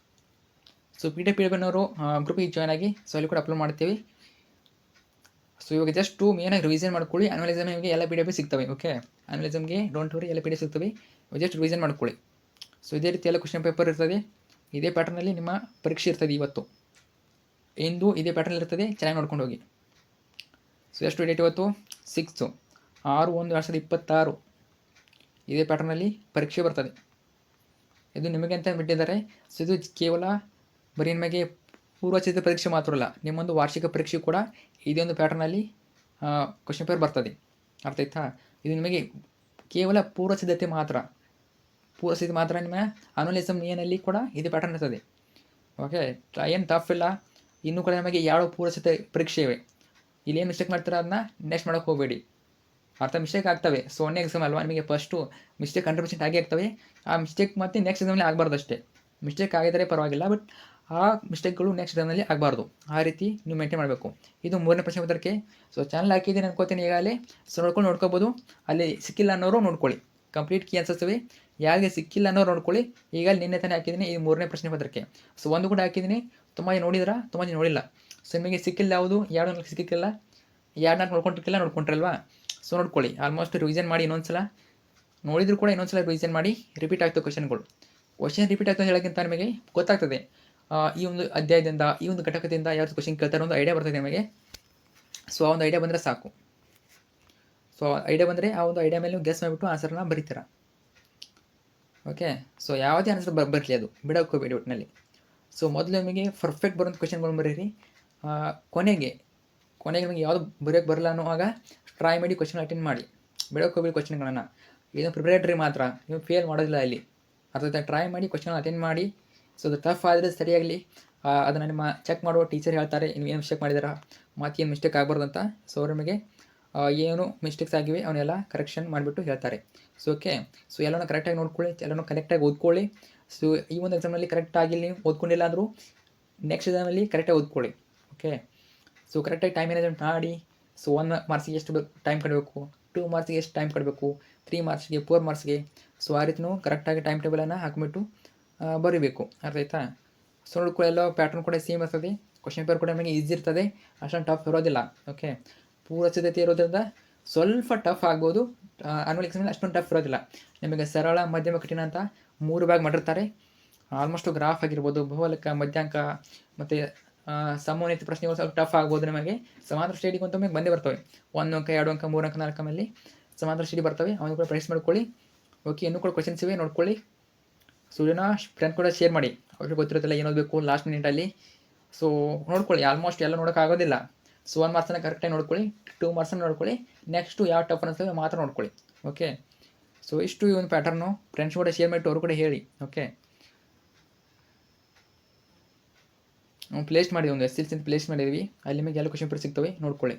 Speaker 1: ಸೊ ಪಿ ಡಿ ಎಫ್ ಅನ್ನೋರು ಗ್ರೂಪಿಗೆ ಜಾಯ್ನ್ ಆಗಿ, ಸೊ ಅಲ್ಲಿ ಕೂಡ ಅಪ್ಲೋಡ್ ಮಾಡ್ತೀವಿ. ಸೊ ಇವಾಗ ಜಸ್ಟ್ ಮೇನಾಗಿ ರಿವಿಷನ್ ಮಾಡ್ಕೊಳ್ಳಿ. ಆನ್ಯುವಲ್ ಎಕ್ಸಾಮ್ ನಿಮಗೆ ಎಲ್ಲ ಪಿ ಡಿ ಎಫ್ ಸಿಗ್ತವೆ. ಓಕೆ, ಆನ್ಯುವಲ್ ಎಕ್ಸಾಮ್ಗೆ ಡೋಂಟ್ ವರಿ, ಎಲ್ಲ ಪಿ ಡಿ ಎಫ್ ಸಿಗ್ತವೆ, ಜಸ್ಟ್ ರಿವಿಷನ್ ಮಾಡ್ಕೊಳ್ಳಿ. ಸೊ ಇದೇ ರೀತಿ ಎಲ್ಲ ಕ್ವಶನ್ ಪೇಪರ್ ಇರ್ತದೆ, ಇದೇ ಪ್ಯಾಟರ್ನಲ್ಲಿ ನಿಮ್ಮ ಪರೀಕ್ಷೆ ಇರ್ತದೆ. ಇವತ್ತು ಇಂದು ಇದೇ ಪ್ಯಾಟರ್ನ್ ಇರ್ತದೆ, ಚೆನ್ನಾಗಿ ನೋಡ್ಕೊಂಡು ಹೋಗಿ. ಸೊ ಎಷ್ಟು ಡೇಟ್ ಇವತ್ತು? 6/1/2026 ಇದೇ ಪ್ಯಾಟರ್ನಲ್ಲಿ ಪರೀಕ್ಷೆ ಬರ್ತದೆ. ಇದು ನಿಮಗೆ ಅಂತ ಬಿಟ್ಟಿದ್ದಾರೆ. ಸೊ ಇದು ಕೇವಲ ಬರೀ ನಿಮಗೆ ಪೂರ್ವಸಿದ್ಧ ಪರೀಕ್ಷೆ ಮಾತ್ರ ಅಲ್ಲ, ನಿಮ್ಮೊಂದು ವಾರ್ಷಿಕ ಪರೀಕ್ಷೆ ಕೂಡ ಇದೇ ಒಂದು ಪ್ಯಾಟರ್ನಲ್ಲಿ ಕ್ವಶನ್ ಪೇಪರ್ ಬರ್ತದೆ. ಅರ್ಥ ಆಯ್ತಾ? ಇದು ನಿಮಗೆ ಕೇವಲ ಪೂರ್ವಸಿದ್ಧತೆ ಮಾತ್ರ ನಿಮ್ಮ ಆನ್ಯುವಲ್ ಎಕ್ಸಾಮ್ ಏನಲ್ಲಿ ಕೂಡ ಇದೇ ಪ್ಯಾಟರ್ನ್ ಇರ್ತದೆ. ಓಕೆ, ಏನು ಟಫ್ ಇಲ್ಲ. ಇನ್ನೂ ಕೂಡ ನಮಗೆ ಯಾವ ಪೂರ್ವಸಿದ್ಧ ಪರೀಕ್ಷೆ ಇವೆ, ಇಲ್ಲೇನು ಮಿಸ್ಟೇಕ್ ಮಾಡ್ತಾರೆ ಅದನ್ನ ನೆಕ್ಸ್ಟ್ ಮಾಡೋಕ್ಕೆ ಹೋಗಬೇಡಿ. ಅರ್ಥ, ಮಿಸ್ಟೇಕ್ ಆಗ್ತವೆ. ಸೊ ಒಂದೇ ಎಕ್ಸಾಮ್ ಅಲ್ವಾ, ನಿಮಗೆ ಫಸ್ಟು ಮಿಸ್ಟೇಕ್ 100% ಆಗೇ ಆಗ್ತವೆ. ಆ ಮಿಸ್ಟೇಕ್ ಮತ್ತೆ ನೆಕ್ಸ್ಟ್ ಎಕ್ಸಾಮಲ್ಲಿ ಆಗಬಾರ್ದು ಅಷ್ಟೇ. ಮಿಸ್ಟೇಕ್ ಆಗಿದ್ದರೆ ಪರವಾಗಿಲ್ಲ, ಬಟ್ ಆ ಮಿಸ್ಟೇಕ್ಗಳು ನೆಕ್ಸ್ಟ್ ಎಕ್ಸಾಮಲ್ಲಿ ಆಗಬಾರ್ದು. ಆ ರೀತಿ ನೀವು ಮೇಂಟೈನ್ ಮಾಡಬೇಕು. ಇದು 3ನೇ ಪ್ರಶ್ನೆ ಪತ್ರಕ್ಕೆ. ಸೊ ಚಾನಲ್ ಹಾಕಿದ್ದೀನಿ ಅನ್ಕೋತೀನಿ ಈಗಾಗಲೇ. ಸೊ ನೋಡ್ಕೋಬೋದು. ಅಲ್ಲಿ ಸಿಕ್ಕಿಲ್ಲ ಅನ್ನೋರು ನೋಡ್ಕೊಳ್ಳಿ, ಕಂಪ್ಲೀಟ್ ಕೀ ಅನ್ಸುತ್ತವೆ. ಯಾರಿಗೆ ಸಿಕ್ಕಿಲ್ಲ ಅನ್ನೋರು ನೋಡ್ಕೊಳ್ಳಿ. ಈಗ ನಿನ್ನೆ ತಾನೇ ಹಾಕಿದ್ದೀನಿ ಈ 3ನೇ ಪ್ರಶ್ನೆ ಪತ್ರಕ್ಕೆ. ಸೊ ಒಂದು ಕೂಡ ಹಾಕಿದ್ದೀನಿ, ತುಂಬ ಜನ ನೋಡಿದ್ರಾ, ತುಂಬ ಜನ ನೋಡಿಲ್ಲ. ಸೊ ನಿಮಗೆ ಸಿಕ್ಕಿಲ್ಲ ಯಾವುದು, 2 ಸಿಕ್ಕಿಲ್ಲ, 2 ನೋಡ್ಕೊಂಡ್ರಲ್ವಾ. ಸೊ ನೋಡ್ಕೊಳ್ಳಿ, ಆಲ್ಮೋಸ್ಟ್ ರಿವಿಷನ್ ಮಾಡಿ. ಇನ್ನೊಂದ್ಸಲ ನೋಡಿದ್ರು ಕೂಡ ಇನ್ನೊಂದ್ಸಲ ರಿವಿಷನ್ ಮಾಡಿ. ರಿಪೀಟ್ ಆಗ್ತವೆ ಕ್ವಶನ್ ರಿಪೀಟ್ ಆಗ್ತದೆ ಹೇಳೋಕ್ಕಿಂತ ನಿಮಗೆ ಗೊತ್ತಾಗ್ತದೆ ಈ ಒಂದು ಅಧ್ಯಾಯದಿಂದ, ಈ ಒಂದು ಘಟಕದಿಂದ ಯಾವ್ದು ಕ್ವಶನ್ ಕೇಳ್ತಾರೆ ಒಂದು ಐಡಿಯಾ ಬರ್ತದೆ ನಿಮಗೆ. ಸೊ ಆ ಒಂದು ಐಡಿಯಾ ಬಂದರೆ ಸಾಕು. ಸೊ ಐಡಿಯಾ ಬಂದರೆ ಆ ಒಂದು ಐಡಿಯಾ ಮೇಲೆ ಗೆಸ್ ಮಾಡಿಬಿಟ್ಟು ಆನ್ಸರ್ನ ಬರೀತೀರಾ. ಓಕೆ, ಸೊ ಯಾವುದೇ ಆನ್ಸರ್ ಬರಲಿ, ಅದು ಬಿಡೋಕ್ಕೆ ಹೋಗಬೇಡಿ ಒಟ್ಟಿನಲ್ಲಿ. ಸೊ ಮೊದಲು ನಿಮಗೆ ಪರ್ಫೆಕ್ಟ್ ಬರೋಂಥ ಕ್ವಶನ್ಗಳು ಬರೀರಿ. ಕೊನೆಗೆ ನಿಮಗೆ ಯಾವುದು ಬರೆಯೋಕ್ಕೆ ಬರಲ್ಲ ಅನ್ನೋವಾಗ ಟ್ರೈ ಮಾಡಿ ಕ್ವಶನ್ ಅಟೆಂಡ್ ಮಾಡಿ. ಬಿಡೋಕ್ಕೆ ಹೋಗಬೇಡಿ ಕ್ವಶನ್ಗಳನ್ನು. ಇದನ್ನು ಪ್ರಿಪರೇಟರಿ ಮಾತ್ರ, ನೀವು ಫೇಲ್ ಮಾಡೋದಿಲ್ಲ ಇಲ್ಲಿ. ಅರ್ಥ ಟ್ರೈ ಮಾಡಿ, ಕ್ವಶನ್ ಅಟೆಂಡ್ ಮಾಡಿ. ಸೊ ಅದು ಟಫ್ ಆದರೆ ಸರಿಯಾಗಲಿ, ಅದನ್ನು ನಿಮ್ಮ ಚೆಕ್ ಮಾಡುವ ಟೀಚರ್ ಹೇಳ್ತಾರೆ, ನೀವು ಏನು ಮಿಸ್ಟೇಕ್ ಮಾಡಿದಾರಾ, ಏನು ಮಿಸ್ಟೇಕ್ ಆಗಬಾರ್ದು ಅಂತ. ಸೊ ಅವ್ರ ನಿಮಗೆ ಏನು ಮಿಸ್ಟೇಕ್ಸ್ ಆಗಿವೆ ಅವನ್ನೆಲ್ಲ ಕರೆಕ್ಷನ್ ಮಾಡಿಬಿಟ್ಟು ಹೇಳ್ತಾರೆ. ಸೊ ಓಕೆ, ಸೊ ಎಲ್ಲನೂ ಕರೆಕ್ಟಾಗಿ ನೋಡ್ಕೊಳ್ಳಿ, ಎಲ್ಲನೂ ಕರೆಕ್ಟಾಗಿ ಓದ್ಕೊಳ್ಳಿ. ಸೊ ಈ ಒಂದು ಎಕ್ಸಾಮಲ್ಲಿ ಕರೆಕ್ಟ್ ಆಗಿಲ್ಲ, ನೀವು ಓದ್ಕೊಂಡಿಲ್ಲ ಅಂದರೂ ನೆಕ್ಸ್ಟ್ ಎಕ್ಸಾಮಲ್ಲಿ ಕರೆಕ್ಟಾಗಿ ಓದ್ಕೊಳ್ಳಿ. ಓಕೆ, ಸೊ ಕರೆಕ್ಟಾಗಿ ಟೈಮ್ ಮ್ಯಾನೇಜ್ಮೆಂಟ್ ಮಾಡಿ. ಸೊ 1 ಮಾರ್ಕ್ಸಿಗೆ ಎಷ್ಟು ಟೈಮ್ ಕೊಡಬೇಕು, 2 ಮಾರ್ಕ್ಸಿಗೆ ಎಷ್ಟು ಟೈಮ್ ಕೊಡಬೇಕು, 3 ಮಾರ್ಕ್ಸ್ಗೆ 4 ಮಾರ್ಕ್ಸ್ಗೆ. ಸೊ ಆ ರೀತಿಯೂ ಕರೆಕ್ಟಾಗಿ ಟೈಮ್ ಟೇಬಲನ್ನು ಹಾಕಿಬಿಟ್ಟು ಬರೀಬೇಕು. ಅರ್ಥ ಆಯ್ತಾ? ಸೊ ನೋಡ್ಕೊಳ್ಳಿ, ಎಲ್ಲ ಪ್ಯಾಟರ್ನ್ ಕೂಡ ಸೇಮ್ ಇರ್ತದೆ. ಕ್ವಶನ್ ಪೇಪರ್ ಕೂಡ ನಮಗೆ ಈಸಿ ಇರ್ತದೆ, ಅಷ್ಟೊಂದು ಟಫ್ ಇರೋದಿಲ್ಲ. ಓಕೆ, ಪೂರ್ವ ಸಿದ್ಧತೆ ಇರೋದ್ರಿಂದ ಸ್ವಲ್ಪ ಟಫ್ ಆಗ್ಬೋದು. ಆನ್ಯುವಲ್ ಎಕ್ಸಾಮಲ್ಲಿ ಅಷ್ಟೊಂದು ಟಫ್ ಇರೋದಿಲ್ಲ. ನಿಮಗೆ ಸರಳ, ಮಧ್ಯಮ, ಕಠಿಣ ಅಂತ 3 ಭಾಗ ಮಾಡಿರ್ತಾರೆ. ಆಲ್ಮೋಸ್ಟ್ ಗ್ರಾಫ್ ಆಗಿರ್ಬೋದು, ಬಹುಲೇಖ, ಮಧ್ಯಾಂಕ ಮತ್ತು ಸಮೋನ್ನತ ಪ್ರಶ್ನೆಗಳು ಸ್ವಲ್ಪ ಟಫ್ ಆಗ್ಬೋದು. ನಿಮಗೆ ಸಮಾಂತರ ಸ್ಟಡಿಗೆ ಅಂತ ಬಂದೇ ಬರ್ತವೆ. 1 ಅಂಕ, 2 ಅಂಕ, 3 ಅಂಕ, 4 ಅಂಕದಲ್ಲಿ ಸಮಾಂತರ ಸ್ಟಡಿ ಬರ್ತವೆ. ಅವನು ಕೂಡ ಪ್ರಾಕ್ಟೀಸ್ ಮಾಡ್ಕೊಳ್ಳಿ. ಓಕೆ, ಇನ್ನೂ ಕೂಡ ಕ್ವಶನ್ಸ್ ಇವೆ, ನೋಡ್ಕೊಳ್ಳಿ. ಸೊ ಇದನ್ನು ಫ್ರೆಂಡ್ ಕೂಡ ಶೇರ್ ಮಾಡಿ, ಅವ್ರಿಗೆ ಗೊತ್ತಿರುತ್ತಲ್ಲ ಏನು ಓದಬೇಕು ಲಾಸ್ಟ್ ಮಿನಿಟಲ್ಲಿ. ಸೊ ನೋಡ್ಕೊಳ್ಳಿ, ಆಲ್ಮೋಸ್ಟ್ ಎಲ್ಲ ನೋಡೋಕ್ಕಾಗೋದಿಲ್ಲ. ಸೊ 1 ಮಾರ್ಕ್ಸನ್ನು ಕರೆಕ್ಟಾಗಿ ನೋಡ್ಕೊಳ್ಳಿ, 2 ಮಾರ್ಕ್ಸನ್ನು ನೋಡ್ಕೊಳ್ಳಿ, ನೆಕ್ಸ್ಟು ಯಾವ ಟಫ್ ಅನಿಸ್ತವೆ ಮಾತ್ರ ನೋಡ್ಕೊಳ್ಳಿ. ಓಕೆ, ಸೊ ಇಷ್ಟು ಈ ಒಂದು ಪ್ಯಾಟರ್ನು ಫ್ರೆಂಡ್ಸ್ ಕೂಡ ಶೇರ್ ಮಾಡಿಟ್ಟು ಅವರು ಕೂಡ ಹೇಳಿ. ಓಕೆ, ಪ್ಲೇಸ್ಟ್ ಮಾಡಿ, ಒಂದು SLC ಅಂತ ಪ್ಲೇಸ್ ಮಾಡಿದ್ವಿ, ಅಲ್ಲಿ ನಿಮಗೆ ಎಲ್ಲ ಕ್ವಶನ್ ಪೇಪರ್ ಸಿಗ್ತವೆ, ನೋಡ್ಕೊಳ್ಳಿ.